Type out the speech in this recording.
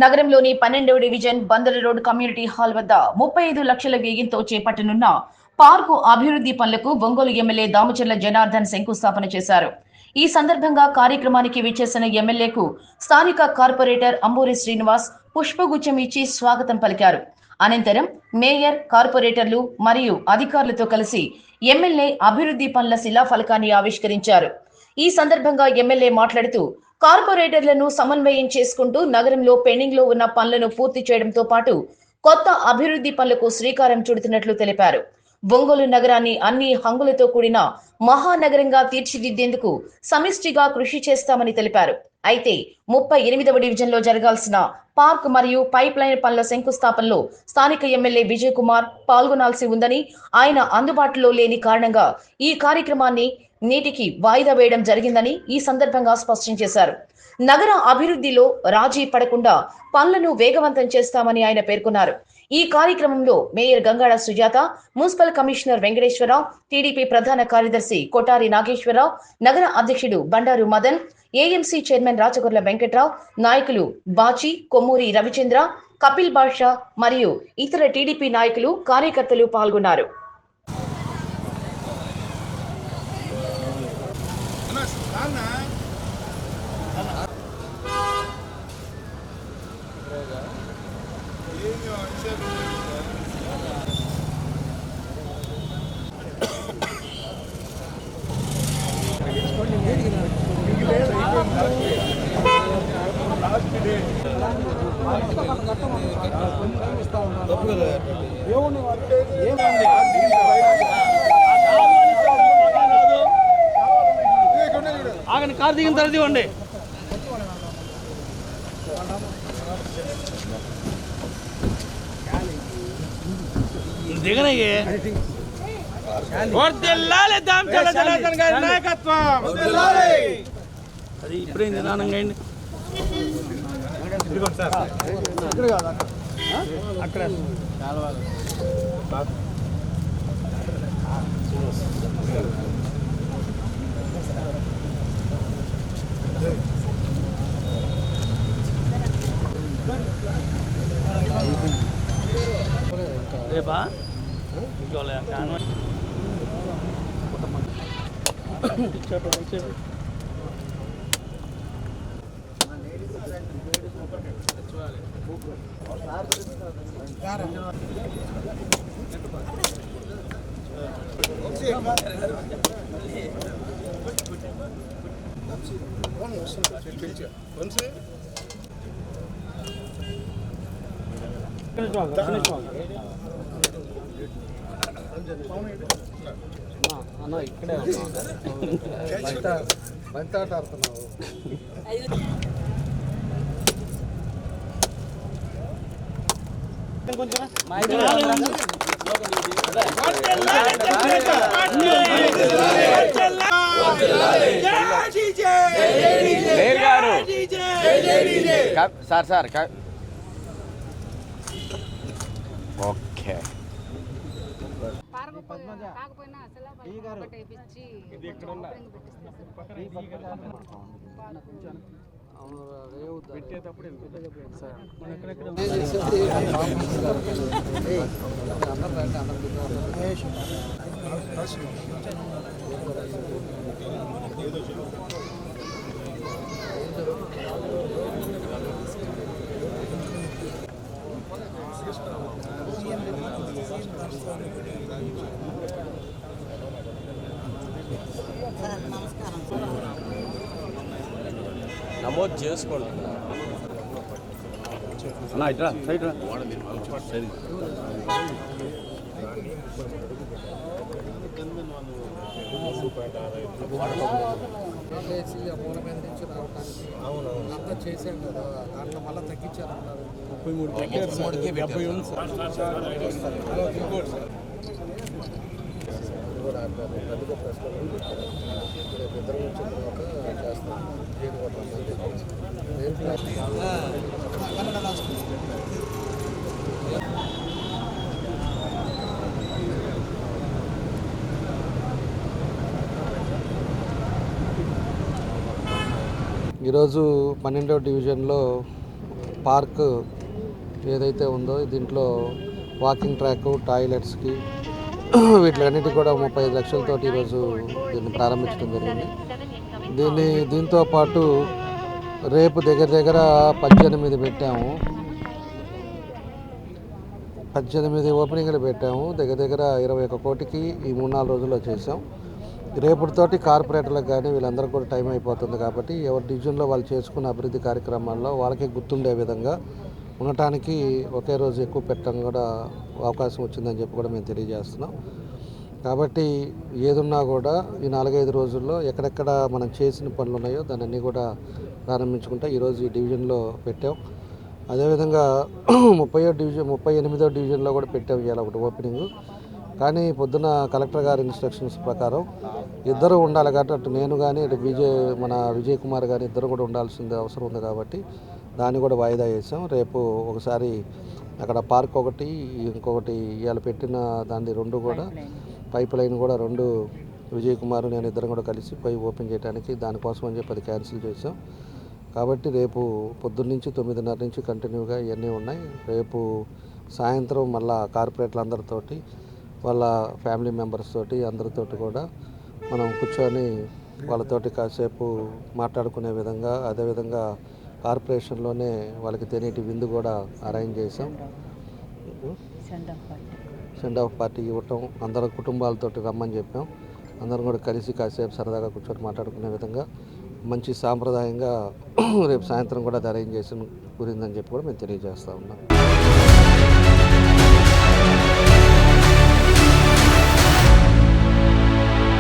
నగరంలోని 12వ division Bandar road community hall వద్ద 35 లక్షల వ్యయంతో చేపట్టనున్న పార్కు అభివృద్ధి పనులకు ఒంగోలు ఎమ్మెల్యే దామచర్ల జనార్దన్ శంకుస్థాపన చేశారు. ఈ సందర్భంగా కార్యక్రమానికి విచ్చేసిన ఎమ్మెల్యేకు స్థానిక కార్పొరేటర్ అంబూరి శ్రీనివాస్ పుష్పగుచ్చం ఇచ్చి స్వాగతం పలికారు. అనంతరం మేయర్, కార్పొరేటర్లు మరియు అధికారులతో కలిసి ఎమ్మెల్యే అభివృద్ధి పనుల శిలాఫలకాన్ని ఆవిష్కరించారు. ఈ సందర్భంగా ఎమ్మెల్యే మాట్లాడుతూ కార్పొరేటర్లను సమన్వయం చేసుకుంటూ నగరంలో పెండింగ్ లో ఉన్న పనులను పూర్తి చేయడంతో పాటు కొత్త అభివృద్ధి పనులకు శ్రీకారం చుడుతున్నట్లు తెలిపారు. ఒంగోలు నగరాన్ని అన్ని హంగులతో కూడిన మహానగరంగా తీర్చిదిద్దేందుకు సమిష్టిగా కృషి చేస్తామని తెలిపారు. అయితే 38వ డివిజన్లో జరగాల్సిన పార్క్ మరియు పైప్ లైన్ పనుల శంకుస్థాపనలో స్థానిక ఎమ్మెల్యే విజయ్ కుమార్ పాల్గొనాల్సి ఉందని, ఆయన అందుబాటులో లేని కారణంగా ఈ కార్యక్రమాన్ని నేటికి వాయిదా వేయడం జరిగిందని ఈ సందర్భంగా స్పష్టం చేశారు. నగర అభివృద్ధిలో రాజీ పడకుండా పనులను వేగవంతం చేస్తామని ఆయన పేర్కొన్నారు. ఈ కార్యక్రమంలో mayor Gangada Sujatha, municipal commissioner Venkateswara Rao, TDP ప్రధాన కార్యదర్శి కొటారి నాగేశ్వరరావు, నగర అధ్యక్షుడు బండారు మదన్, ఏఎంసీ చైర్మన్ రాచగొర్ల వెంకట్రావు, నాయకులు బాచి, కొమ్మూరి రవిచంద్ర, కపిల్ బాషా మరియు ఇతర టీడీపీ నాయకులు, కార్యకర్తలు పాల్గొన్నారు. ఆగని కారు దిగిన తర్వాత ఇవ్వండి. దిగనయ్యే నాయకత్వం అది ఇప్పుడే నిదానంగా అయింది. అక్కడ రేపా అన్న ఇక్కడే బంతి ఆట ఆడుతున్నావు. సార్ సార్ ఓకే పెట్టేటప్పుడు నమోదు చేసుకోండి. ఇట్లా సైడ్ అంతా చేసాం కదా, దాంట్లో మళ్ళీ తగ్గించారన్నారు. 33 ఈరోజు 12వ డివిజన్లో పార్క్ ఏదైతే ఉందో దీంట్లో వాకింగ్ ట్రాక్, టాయిలెట్స్కి వీటిలన్నిటికీ కూడా 35 లక్షలతోటి ఈరోజు దీన్ని ప్రారంభించడం జరిగింది. దీంతో పాటు రేపు దగ్గర దగ్గర 18 పెట్టాము, 18 ఓపెనింగ్లు పెట్టాము. దగ్గర దగ్గర 21 కోటికి ఈ 3-4 రోజుల్లో చేసాం. రేపటితోటి కార్పొరేటర్లకు కానీ వీళ్ళందరూ కూడా టైం అయిపోతుంది కాబట్టి ఎవరి డివిజన్లో వాళ్ళు చేసుకున్న అభివృద్ధి కార్యక్రమాల్లో వాళ్ళకి గుర్తుండే విధంగా ఉండటానికి ఒకే రోజు ఎక్కువ పెట్టడం కూడా అవకాశం వచ్చిందని చెప్పి కూడా మేము తెలియజేస్తున్నాం. కాబట్టి ఏదున్నా కూడా ఈ 4-5 రోజుల్లో ఎక్కడెక్కడ మనం చేసిన పనులు ఉన్నాయో దాన్ని అన్నీ కూడా ప్రారంభించుకుంటా ఈరోజు ఈ డివిజన్లో పెట్టాం. అదేవిధంగా 38వ డివిజన్లో కూడా పెట్టాం ఇవాళ ఒకటి ఓపెనింగ్. కానీ పొద్దున కలెక్టర్ గారి ఇన్స్ట్రక్షన్స్ ప్రకారం ఇద్దరు ఉండాలి కాబట్టి అటు నేను కానీ ఇటు మన విజయ్ కుమార్ కానీ ఇద్దరు కూడా ఉండాల్సింది అవసరం ఉంది కాబట్టి దాన్ని కూడా వాయిదా వేసాం. రేపు ఒకసారి అక్కడ పార్క్ ఒకటి, ఇంకొకటి ఇవాళ పెట్టిన దాన్ని 2 కూడా పైప్ లైన్ కూడా 2 విజయ్ కుమార్ నేను ఇద్దరం కూడా కలిసి ఓపెన్ చేయడానికి దానికోసం అని చెప్పి అది క్యాన్సిల్ చేసాం. కాబట్టి రేపు పొద్దున్న 9:30 నుంచి కంటిన్యూగా ఇవన్నీ ఉన్నాయి. రేపు సాయంత్రం మళ్ళా కార్పొరేటర్లు అందరితోటి వాళ్ళ ఫ్యామిలీ మెంబర్స్ తోటి అందరితోటి కూడా మనం కూర్చొని వాళ్ళతోటి కాసేపు మాట్లాడుకునే విధంగా, అదేవిధంగా కార్పొరేషన్లోనే వాళ్ళకి తెలియటి విందు కూడా అరేంజ్ చేసాం. సెండ్ ఆఫ్ పార్టీ ఇవ్వటం, అందరం కుటుంబాలతోటి రమ్మని చెప్పాం. అందరం కూడా కలిసి కాసేపు సరదాగా కూర్చొని మాట్లాడుకునే విధంగా మంచి సాంప్రదాయంగా రేపు సాయంత్రం కూడా అది అరేంజ్ చేసిన గురిందని చెప్పి కూడా మేము తెలియజేస్తూ ఉన్నాం.